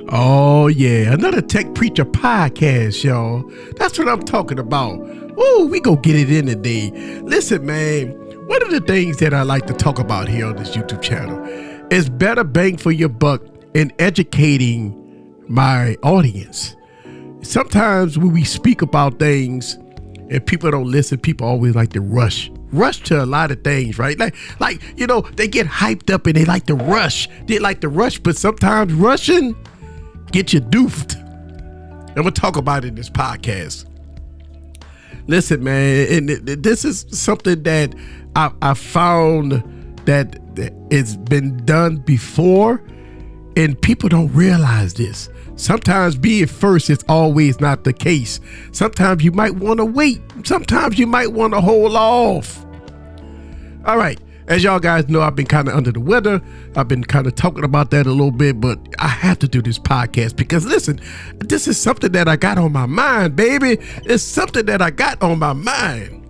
Oh, yeah. Another Tech Preacher podcast, y'all. That's what I'm talking about. Ooh, we go get it in today. Listen, man, one of the things that I like to talk about here on this YouTube channel is better bang for your buck in educating my audience. Sometimes when we speak about things and people don't listen, people always like to rush to a lot of things, right? Like you know, they get hyped up and they like to rush. But sometimes rushing get you doofed. I'm gonna talk about it in this podcast. Listen, man, and this is something that I found that it's been done before, and people don't realize this. Sometimes being first is always not the case. Sometimes you might want to wait. Sometimes you might want to hold off. All right. As y'all guys know, I've been kind of under the weather. I've been kind of talking about that a little bit, but I have to do this podcast because, listen, this is something that I got on my mind, baby. It's something that I got on my mind.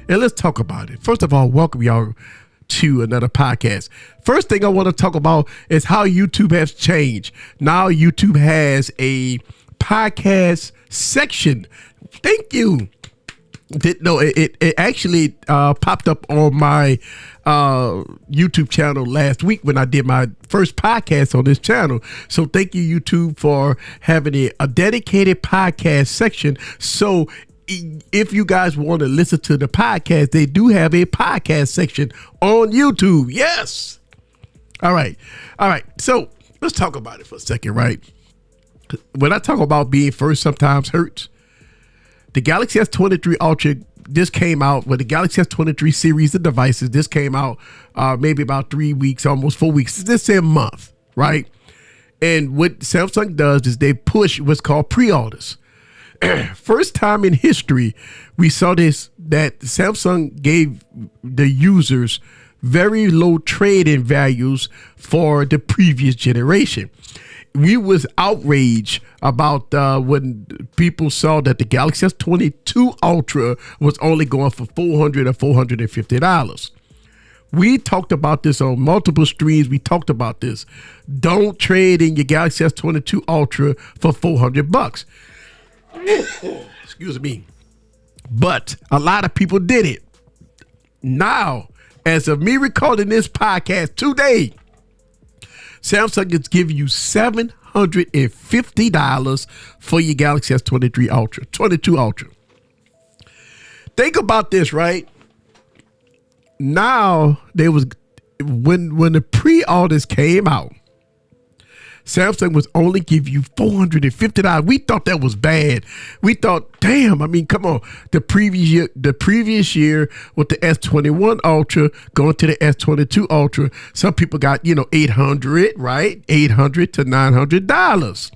And let's talk about it. First of all, welcome y'all to another podcast. First thing I want to talk about is how YouTube has changed. Now YouTube has a podcast section. Thank you. It actually popped up on my YouTube channel last week when I did my first podcast on this channel. So thank you, YouTube, for having a dedicated podcast section. So if you guys want to listen to the podcast, they do have a podcast section on YouTube. Yes. All right. So let's talk about it for a second, right? When I talk about being first sometimes hurts, the Galaxy S23 Ultra, this came out with the Galaxy S23 series of devices. This came out maybe about 3 weeks, almost 4 weeks. This is a month, right? And what Samsung does is they push what's called pre-orders. First time in history, we saw this, that Samsung gave the users very low trade-in values for the previous generation. We was outraged about when people saw that the Galaxy S22 Ultra was only going for $400 or $450. We talked about this on multiple streams. We talked about this. Don't trade in your Galaxy S22 Ultra for $400. Excuse me. But a lot of people did it. Now, as of me recording this podcast today, Samsung is giving you $750 for your Galaxy S23 Ultra, 22 Ultra. Think about this, right? Now, there was when the pre-orders came out, Samsung was only give you $450. We thought that was bad. We thought, damn, I mean, come on. The previous year with the S21 Ultra going to the S22 Ultra, some people got, $800, right? $800 to $900.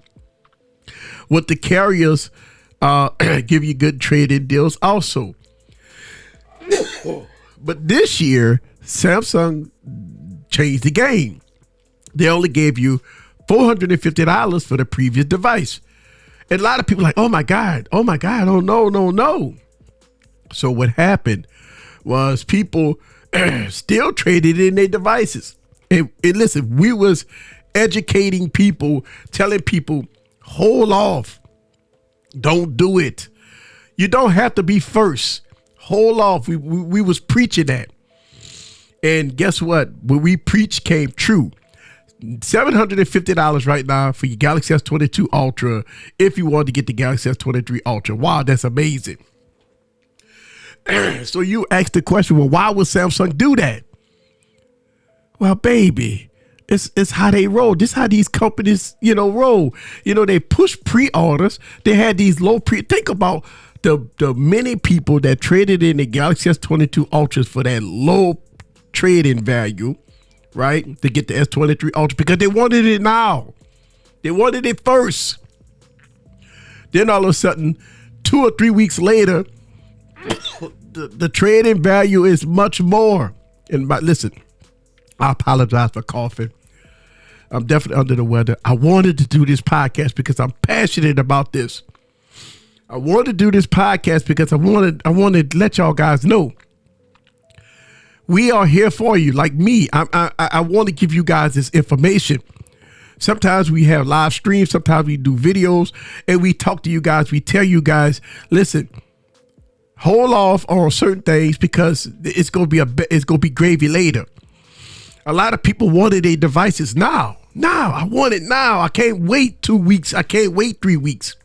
With the carriers give you good trade-in deals also. But this year, Samsung changed the game. They only gave you $450 for the previous device. And a lot of people are like, oh my God, oh no. So what happened was people still traded in their devices. And listen, we was educating people, telling people, hold off. Don't do it. You don't have to be first. Hold off. We was preaching that. And guess what? What we preached came true. $750 right now for your Galaxy S22 Ultra if you want to get the Galaxy S23 Ultra. Wow, that's amazing. So you asked the question, well, why would Samsung do that? Well, baby, it's how they roll. This is how these companies, roll. They push pre-orders. They had these low think about the many people that traded in the Galaxy S22 Ultras for that low trade-in value, right, to get the S23 Ultra because they wanted it now. They wanted it first. Then all of a sudden, 2 or 3 weeks later, the trade-in value is much more. And listen, I apologize for coughing. I'm definitely under the weather. I wanted to do this podcast because I'm passionate about this. I wanted to do this podcast because I wanted to let y'all guys know we are here for you. Like me, I want to give you guys this information. Sometimes we have live streams. Sometimes we do videos and we talk to you guys. We tell you guys, listen, hold off on certain things because it's going to be gravy later. A lot of people wanted their devices now. I want it now. I can't wait 2 weeks. I can't wait 3 weeks.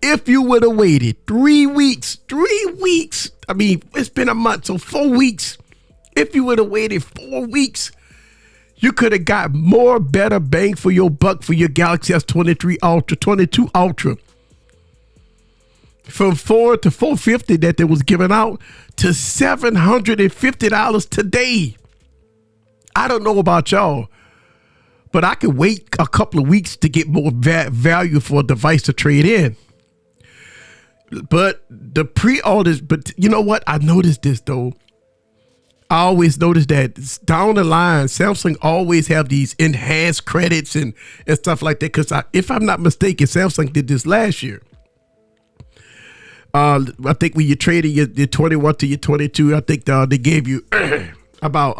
If you would have waited 3 weeks, I mean, it's been a month, so 4 weeks. If you would have waited 4 weeks, you could have got more better bang for your buck for your Galaxy S23 Ultra, 22 Ultra. From $400 to $450 that they was giving out to $750 today. I don't know about y'all, but I could wait a couple of weeks to get more value for a device to trade in. But the pre-orders, but you know what? I noticed this though. I always notice that down the line, Samsung always have these enhanced credits and stuff like that. Because if I'm not mistaken, Samsung did this last year. I think when you traded your 21 to your 22, I think they gave you about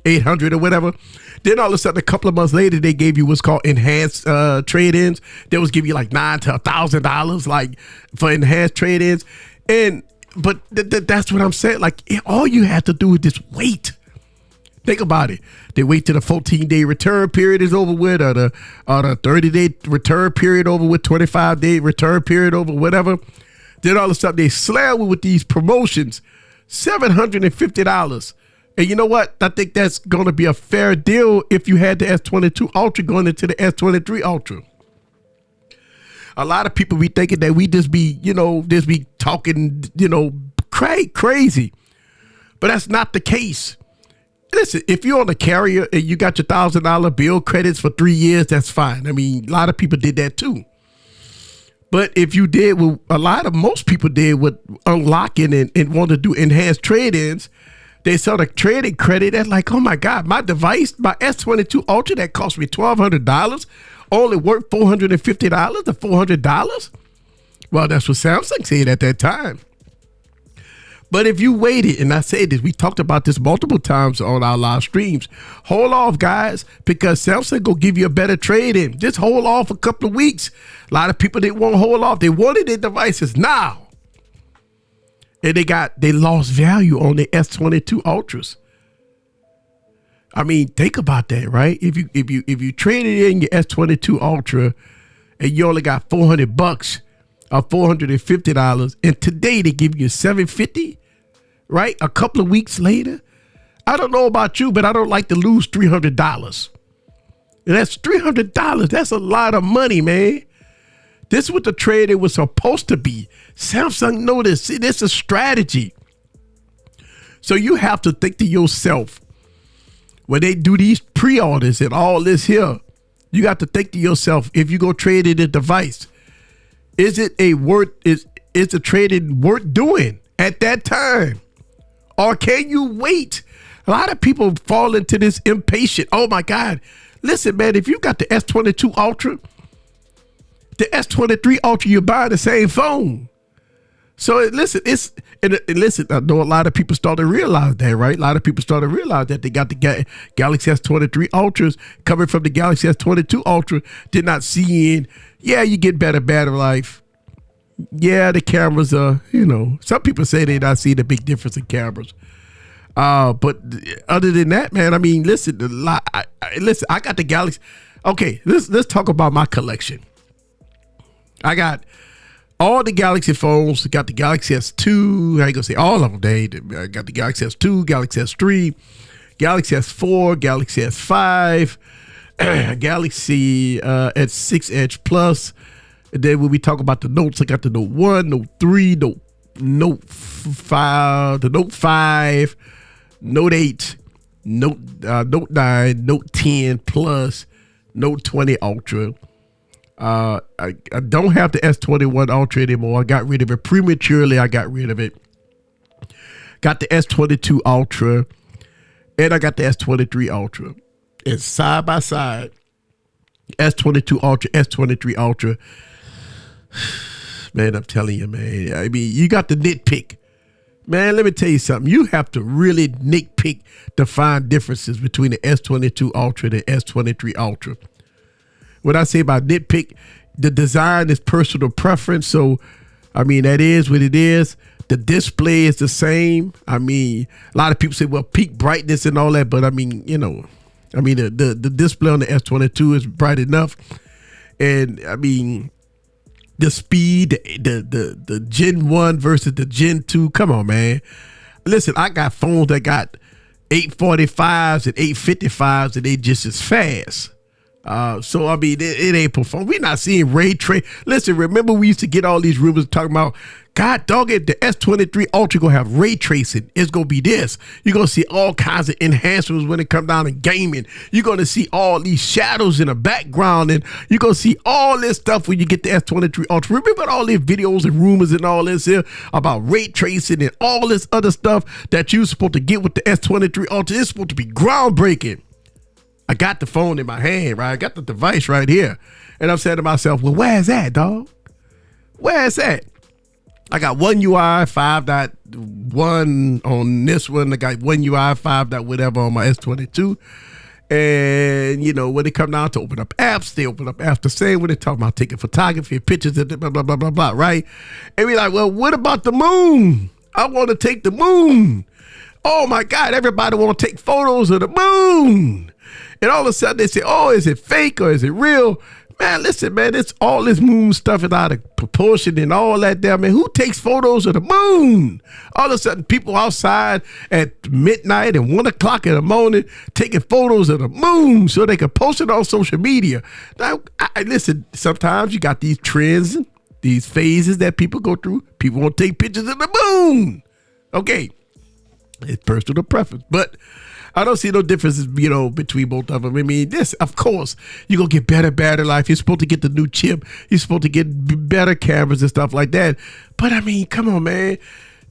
800 or whatever. Then all of a sudden, a couple of months later, they gave you what's called enhanced trade-ins. They was give you like $900 to $1,000 like for enhanced trade-ins. But that's what I'm saying. Like, all you have to do is just wait. Think about it. They wait till the 14-day return period is over with, or the 30-day return period over with, 25-day return period over, whatever. Then all of a sudden they slam with these promotions, $750. And you know what? I think that's going to be a fair deal if you had the S22 Ultra going into the S23 Ultra. A lot of people be thinking that we just be talking, crazy. But that's not the case. Listen, if you're on a carrier and you got your $1,000 bill credits for 3 years, that's fine. I mean, a lot of people did that too. But if you did what most people did with unlocking and want to do enhanced trade-ins, they saw the trading credit as like, oh my God, my device, my S22 Ultra that cost me $1,200 only worth $450 to $400. Well, that's what Samsung said at that time. But if you waited, and I said this, we talked about this multiple times on our live streams, hold off, guys, because Samsung will give you a better trade-in. Just hold off a couple of weeks. A lot of people didn't want to hold off. They wanted their devices now. And they lost value on the S22 Ultras. I mean, think about that, right? If you traded in your S22 Ultra and you only got $400 or $450, and today they give you $750, right? A couple of weeks later, I don't know about you, but I don't like to lose $300. And that's $300. That's a lot of money, man. This is what the trade was supposed to be. Samsung noticed. See, this is a strategy. So you have to think to yourself, when they do these pre-orders and all this here, you got to think to yourself, if you go trade in a device, is the trading worth doing at that time? Or can you wait? A lot of people fall into this impatient. Oh my God. Listen, man, if you got the S22 Ultra, the S23 Ultra, you're buying the same phone. So listen, listen, I know a lot of people started to realize that, right? A lot of people started to realize that they got the Galaxy S23 Ultras coming from the Galaxy S22 Ultra. Did not see in, yeah, you get better battery life. Yeah, the cameras are, some people say they not see the big difference in cameras. But other than that, man, I mean, listen, I got the Galaxy. Okay, let's talk about my collection. I got all the Galaxy phones. Got the Galaxy S2. I ain't gonna say all of them. I got the Galaxy S2, Galaxy S3, Galaxy S4, Galaxy S5, Galaxy S6 Edge Plus. And then when we talk about the notes, I got the Note 1, Note 3, Note 5, the Note 5, Note 8, Note 9, Note 10 Plus, Note 20 Ultra. I don't have the S21 Ultra anymore. I got rid of it prematurely. I got rid of it. Got the S22 Ultra, and I got the S23 Ultra. And side by side, S22 Ultra, S23 Ultra. Man, I'm telling you, man. I mean, you got the nitpick. Man, let me tell you something. You have to really nitpick to find differences between the S22 Ultra and the S23 Ultra. What I say about nitpick, the design is personal preference. So, I mean, that is what it is. The display is the same. I mean, a lot of people say, well, peak brightness and all that. But, I mean, the display on the S22 is bright enough. And, I mean, the speed, the Gen 1 versus the Gen 2. Come on, man. Listen, I got phones that got 845s and 855s and they just as fast. So, I mean, it ain't perform. We're not seeing ray trace. Listen, remember we used to get all these rumors talking about, God dog it, the S23 Ultra going to have ray tracing. It's going to be this. You're going to see all kinds of enhancements when it comes down to gaming. You're going to see all these shadows in the background, and you're going to see all this stuff when you get the S23 Ultra. Remember all these videos and rumors and all this here about ray tracing and all this other stuff that you're supposed to get with the S23 Ultra. It's supposed to be groundbreaking. I got the phone in my hand, right? I got the device right here. And I'm saying to myself, well, where's that, dog? Where's that? I got One UI 5.1 on this one. I got One UI 5. Whatever on my S22. And, you know, when they come down to open up apps, they open up apps the same when they talk about taking photography, pictures, and blah, blah, blah, blah, blah, right? And we're like, well, what about the moon? I want to take the moon. Oh, my God, everybody want to take photos of the moon. And all of a sudden they say, oh, is it fake or is it real? Man, listen, man, it's all this moon stuff is out of proportion and all that there, man. Who takes photos of the moon? All of a sudden, people outside at midnight and 1 o'clock in the morning taking photos of the moon so they can post it on social media. Now, listen, sometimes you got these trends, these phases that people go through. People want to take pictures of the moon. Okay, it's personal preference, but I don't see no differences, between both of them. I mean, this, of course, you're going to get better battery life. You're supposed to get the new chip. You're supposed to get better cameras and stuff like that. But, I mean, come on, man.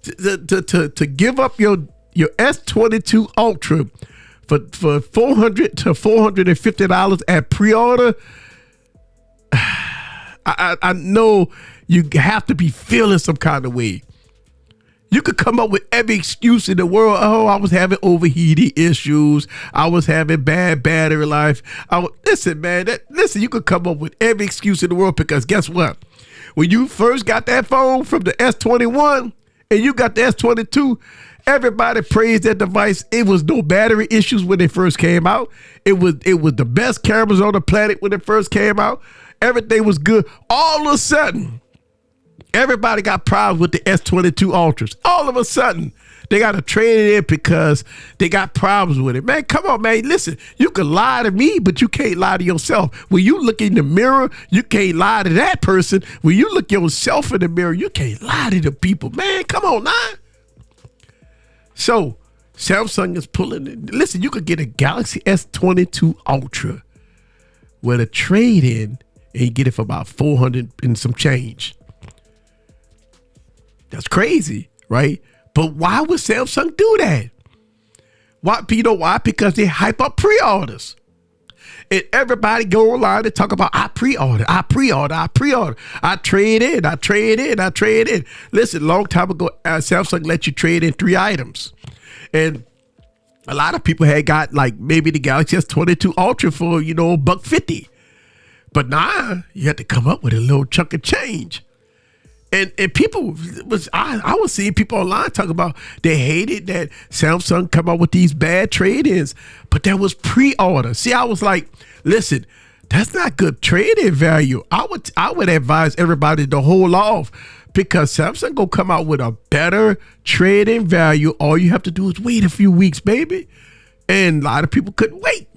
To give up your S22 Ultra for $400 to $450 at pre-order, I know you have to be feeling some kind of way. You could come up with every excuse in the world. Oh, I was having overheating issues. I was having bad battery life. Listen, man, you could come up with every excuse in the world because guess what? When you first got that phone from the S21 and you got the S22, everybody praised that device. It was no battery issues when it first came out. It was the best cameras on the planet when it first came out. Everything was good. All of a sudden, everybody got problems with the S22 Ultras. All of a sudden, they got to trade it in because they got problems with it. Man, come on, man. Listen, you can lie to me, but you can't lie to yourself. When you look in the mirror, you can't lie to that person. When you look yourself in the mirror, you can't lie to the people. Man, come on now. So, Samsung is pulling it. Listen, you could get a Galaxy S22 Ultra with a trade-in and you get it for about $400 and some change. That's crazy, right? But why would Samsung do that? Why? You know why? Because they hype up pre-orders. And everybody go online and talk about, I pre-order. I trade in. Listen, long time ago, Samsung let you trade in 3 items. And a lot of people had got like maybe the Galaxy S22 Ultra for, $150. But now you had to come up with a little chunk of change. And people I was seeing people online talking about they hated that Samsung come up with these bad trade-ins, but that was pre-order. See, I was like, listen, that's not good trade-in value. I would advise everybody to hold off because Samsung gonna come out with a better trade-in value. All you have to do is wait a few weeks, baby. And a lot of people couldn't wait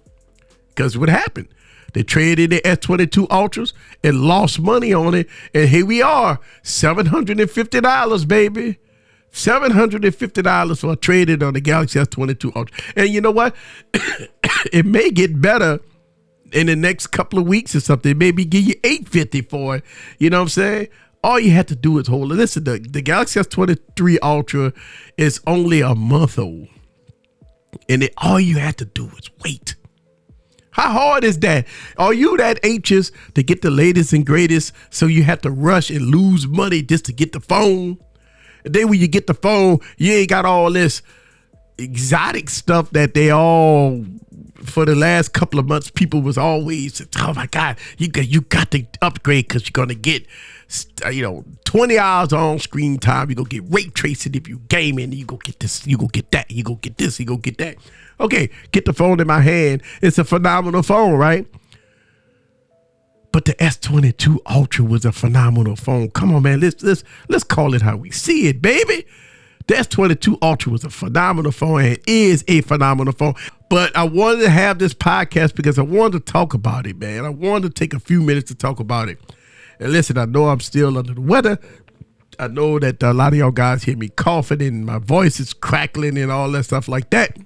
because what happened? They traded the S22 Ultras and lost money on it. And here we are, $750, baby. $750 for a trade-in on the Galaxy S22 Ultra. And you know what? It may get better in the next couple of weeks or something. Maybe give you $850 for it. You know what I'm saying? All you have to do is hold it. Listen, the Galaxy S23 Ultra is only a month old. And all you have to do is wait. How hard is that? Are you that anxious to get the latest and greatest so you have to rush and lose money just to get the phone? And then when you get the phone, you ain't got all this exotic stuff that they all, for the last couple of months, people was always, oh my God, you got to upgrade because you're gonna get 20 hours on screen time. You're gonna get ray tracing if you gaming. You go get this, you go get that, you go get this, you go get that. Okay, get the phone in my hand. It's a phenomenal phone, right? But the S22 Ultra was a phenomenal phone. Come on, man, let's call it how we see it, baby. The S22 Ultra was a phenomenal phone and is a phenomenal phone. But I wanted to have this podcast because I wanted to talk about it, man. I wanted to take a few minutes to talk about it. And listen, I know I'm still under the weather. I know that a lot of y'all guys hear me coughing and my voice is crackling and all that stuff like that.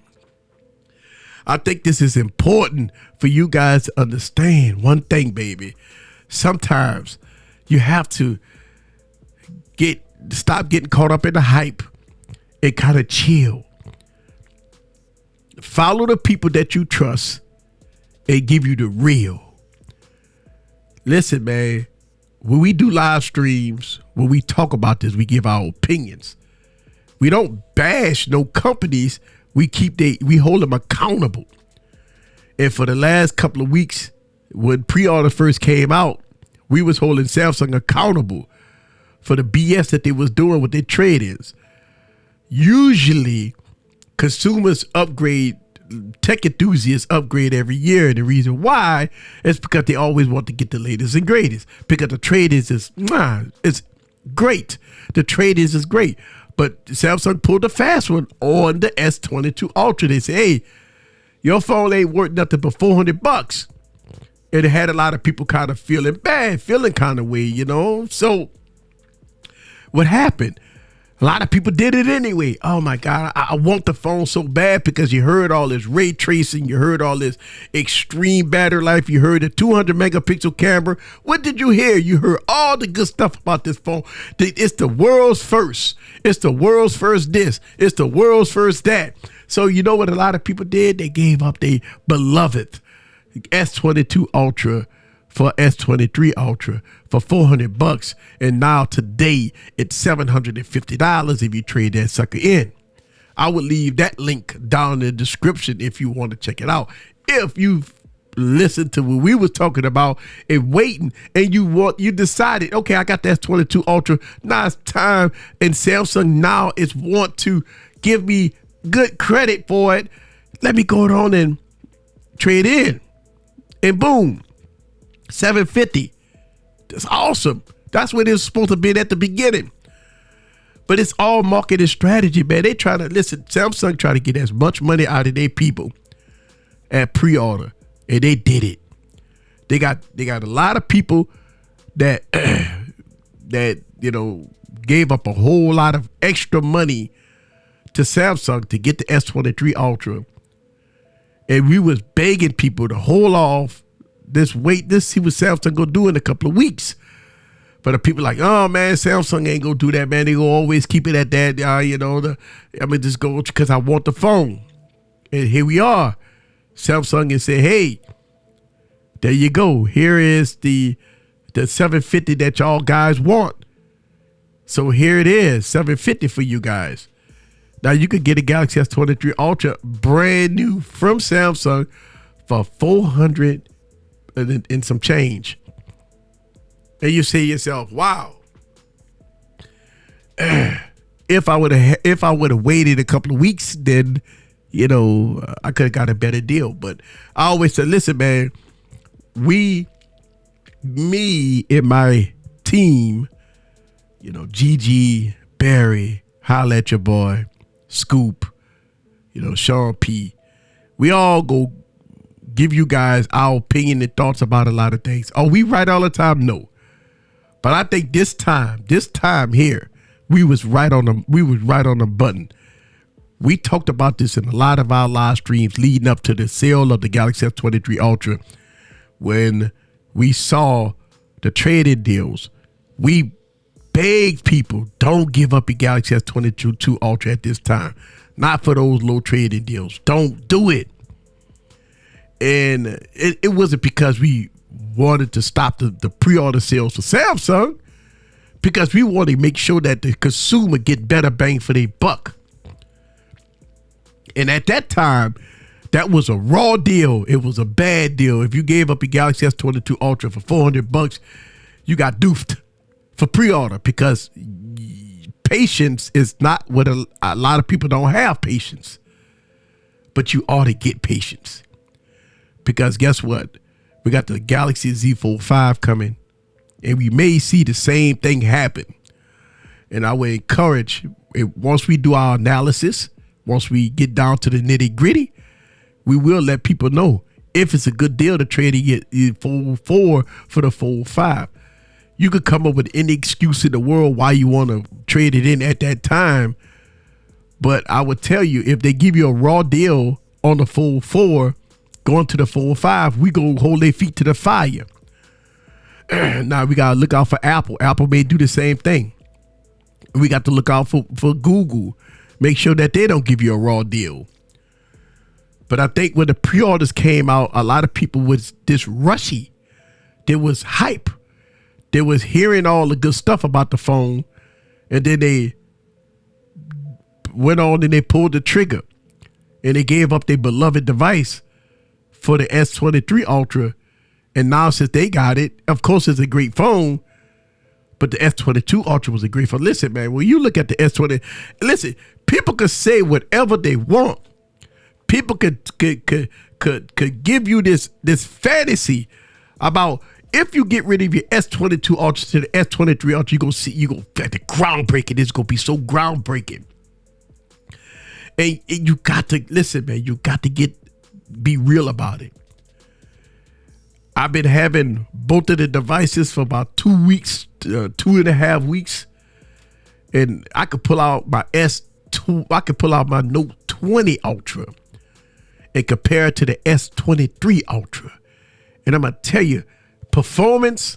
I think this is important for you guys to understand one thing, baby. Sometimes you have to stop getting caught up in the hype and kind of chill. Follow the people that you trust and give you the real. Listen, man, when we do live streams, when we talk about this, we give our opinions. We don't bash no companies. We hold them accountable. And for the last couple of weeks, when pre-order first came out, we was holding Samsung accountable for the BS that they was doing with their trade-ins. Usually, consumers upgrade, tech enthusiasts upgrade every year. And the reason why is because they always want to get the latest and greatest. Because the trade-ins it's great. The trade-ins is great. But Samsung pulled a fast one on the S22 Ultra. They say, hey, your phone ain't worth nothing but $400. And it had a lot of people kind of feeling bad, feeling kind of way, So what happened? A lot of people did it anyway. Oh my God, I want the phone so bad because you heard all this ray tracing, you heard all this extreme battery life, you heard the 200 megapixel camera. What did you hear? You heard all the good stuff about this phone. It's the world's first. It's the world's first this. It's the world's first that. So you know what a lot of people did? They gave up their beloved S22 Ultra for S23 Ultra for $400, and now today it's $750 if you trade that sucker in. I would leave that link down in the description if you want to check it out. If you've listened to what we was talking about and waiting, and you decided, okay, I got the S22 Ultra, now it's time, and Samsung now is want to give me good credit for it. Let me go on and trade in, and boom. $750. That's awesome. That's what it's supposed to be at the beginning. But it's all marketing strategy, man. They try to listen. Samsung try to get as much money out of their people at pre-order, and they did it. They got a lot of people that gave up a whole lot of extra money to Samsung to get the S23 Ultra, and we was begging people to hold off. This see what Samsung gonna do in a couple of weeks. But the people like, oh man, Samsung ain't gonna do that, man. They gonna always keep it at that. Just go because I want the phone. And here we are. Samsung and say, hey, there you go. Here is the $750 that y'all guys want. So here it is, $750 for you guys. Now you could get a Galaxy S23 Ultra brand new from Samsung for $400 and some change. And you say to yourself, wow, if I would have waited a couple of weeks, then I could have got a better deal. But I always said, listen, man, me and my team, Gigi, Barry, holla at your boy, Scoop, Sean P, we all go give you guys our opinion and thoughts about a lot of things. Are we right all the time? No. But I think this time here, we was right on the button. We talked about this in a lot of our live streams leading up to the sale of the Galaxy S23 Ultra. When we saw the trade-in deals, we begged people, don't give up your Galaxy S22 Ultra at this time. Not for those low trade-in deals. Don't do it. And it wasn't because we wanted to stop the pre-order sales for Samsung. because we want to make sure that the consumer get better bang for their buck. And at that time, that was a raw deal. It was a bad deal. If you gave up your Galaxy S22 Ultra for $400, you got doofed for pre-order, because patience is not what a lot of people don't have patience. But you ought to get patience, because guess what? We got the Galaxy Z Fold 5 coming, and we may see the same thing happen. And I would encourage, once we do our analysis, once we get down to the nitty gritty, we will let people know if it's a good deal to trade and get Fold 4 for the Fold 5. You could come up with any excuse in the world why you want to trade it in at that time. But I would tell you, if they give you a raw deal on the Fold 4, going to the Fold 5, we go hold their feet to the fire. Now we got to look out for Apple. Apple may do the same thing. We got to look out for Google. Make sure that they don't give you a raw deal. But I think when the pre-orders came out, a lot of people was this rushy. There was hype. They was hearing all the good stuff about the phone. And then they went on and they pulled the trigger. And they gave up their beloved device for the S23 Ultra. And now since they got it, of course it's a great phone. But the S22 Ultra was a great phone. Listen, man, when you look at the S20, listen, people could say whatever they want. People could give you this fantasy about, if you get rid of your S22 Ultra to the S23 Ultra, you go the groundbreaking. It's gonna be so groundbreaking. And you got to listen, man. You got to be real about it. I've been having both of the devices for about 2 weeks, 2.5 weeks, and I could pull out my I could pull out my Note 20 Ultra and compare it to the S23 Ultra, and I'm gonna tell you, performance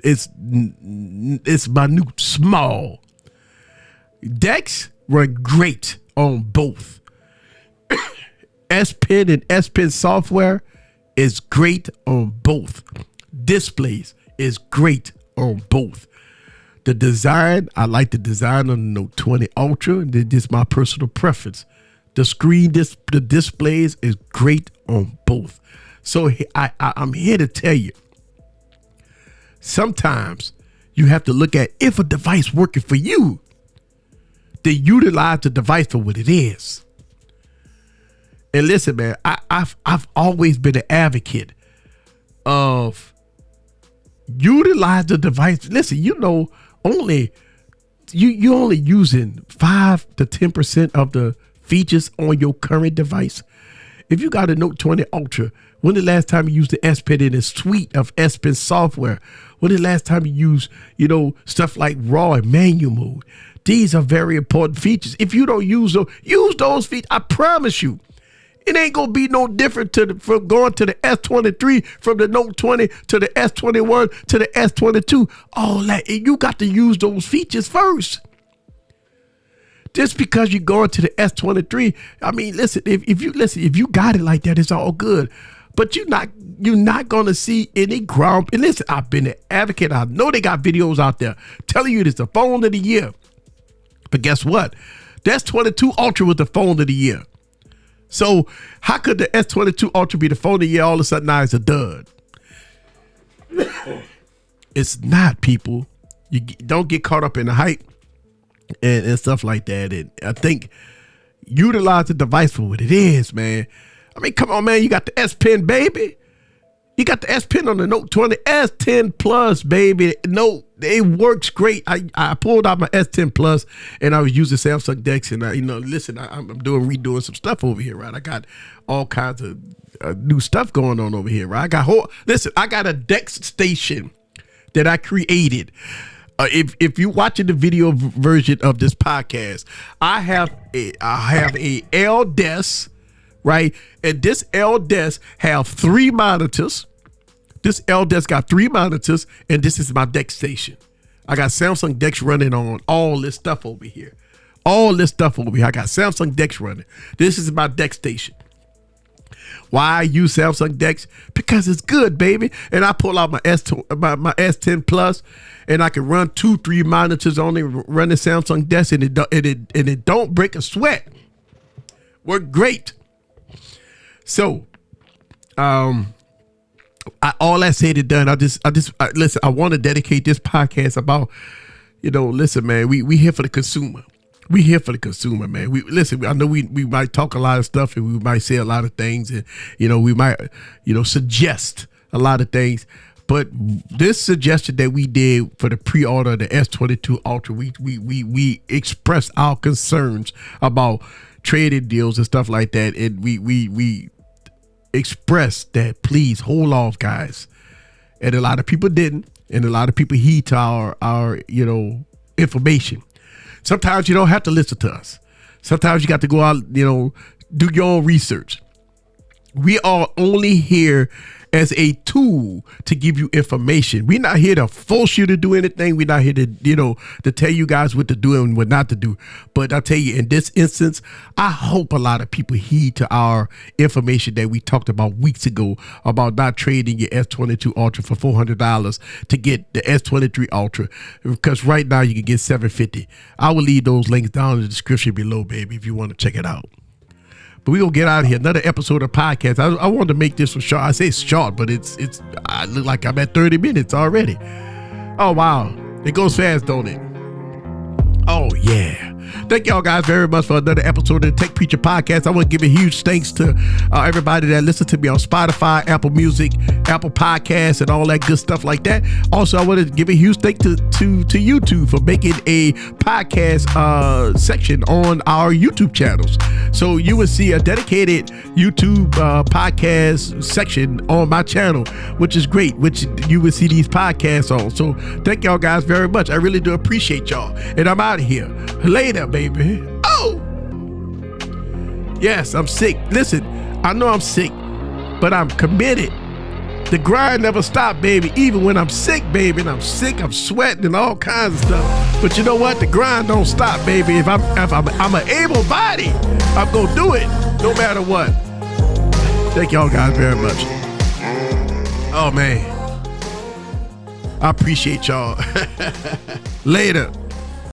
it's minute, small. Decks run great on both. S Pen and S Pen software is great on both. Displays is great on both. The design, I like the design on the Note 20 Ultra. This is my personal preference. The displays is great on both. So I'm here to tell you, sometimes you have to look at if a device working for you, then utilize the device for what it is. And listen, man, I've always been an advocate of utilize the device. Listen, you're only using 5 to 10% of the features on your current device. If you got a Note 20 Ultra, when the last time you used the S Pen in a suite of S Pen software? When the last time you used, stuff like RAW and manual mode? These are very important features. If you don't use those features, I promise you, it ain't gonna be no different from going to the S23, from the Note 20 to the S21 to the S22. All that, and you got to use those features first. Just because you're going to the S23, I mean, listen, if you got it like that, it's all good. But you're not gonna see any ground. And listen, I've been an advocate. I know they got videos out there telling you it's the phone of the year. But guess what? The S22 Ultra was the phone of the year. So how could the S22 Ultra be the phone of the year? All of a sudden now it's a dud. It's not, people. You don't get caught up in the hype and stuff like that. And I think utilize the device for what it is, man. I mean, come on, man. You got the S Pen, baby. You got the S Pen on the Note 20, S10 Plus, baby. No, it works great. I pulled out my S10 Plus and I was using Samsung Dex, and listen, I'm redoing some stuff over here, right? I got all kinds of new stuff going on over here, right? I got a Dex station that I created. If you're watching the video version of this podcast, I have a L desk, right? And this L desk have 3 monitors. This L desk got 3 monitors, and this is my Dex station. I got Samsung Dex running on all this stuff over here. I got Samsung Dex running. This is my Dex station. Why I use Samsung DeX? Because it's good, baby. And I pull out my S10 Plus, and I can run 2-3 monitors on it, run the Samsung DeX, and it don't break a sweat. Work great. So, all that said and done, I listen. I want to dedicate this podcast about, listen, man. We here for the consumer. We here for the consumer, man. We listen. I know we might talk a lot of stuff, and we might say a lot of things, and we might suggest a lot of things. But this suggestion that we did for the pre-order of the S22 Ultra, we expressed our concerns about trading deals and stuff like that, and we expressed that please hold off, guys. And a lot of people didn't, and a lot of people heed to our information. Sometimes you don't have to listen to us. Sometimes you got to go out, do your own research. We are only here as a tool to give you information. We're not here to force you to do anything. We're not here to, to tell you guys what to do and what not to do. But I'll tell you, in this instance, I hope a lot of people heed to our information that we talked about weeks ago about not trading your S22 Ultra for $400 to get the S23 Ultra, because right now you can get $750. I will leave those links down in the description below, baby, if you want to check it out. But we gonna get out of here. Another episode of podcast. I wanted to make this one short. I say it's short, but I look like I'm at 30 minutes already. Oh wow, it goes fast, don't it? Oh yeah. Thank y'all guys very much for another episode of the Tech Preacher Podcast. I want to give a huge thanks to everybody that listens to me on Spotify, Apple Music, Apple Podcasts, and all that good stuff like that. Also, I want to give a huge thanks to YouTube for making a podcast section on our YouTube channels. So you will see a dedicated YouTube podcast section on my channel, which is great, which you will see these podcasts on. So thank y'all guys very much. I really do appreciate y'all. And I'm out of here. Later, baby. Oh! Yes, I'm sick. Listen, I know I'm sick, but I'm committed. The grind never stopped, baby. Even when I'm sick, baby, and I'm sick, I'm sweating and all kinds of stuff. But you know what? The grind don't stop, baby. If I'm an able body, I'm gonna do it no matter what. Thank y'all guys very much. Oh man, I appreciate y'all. Later.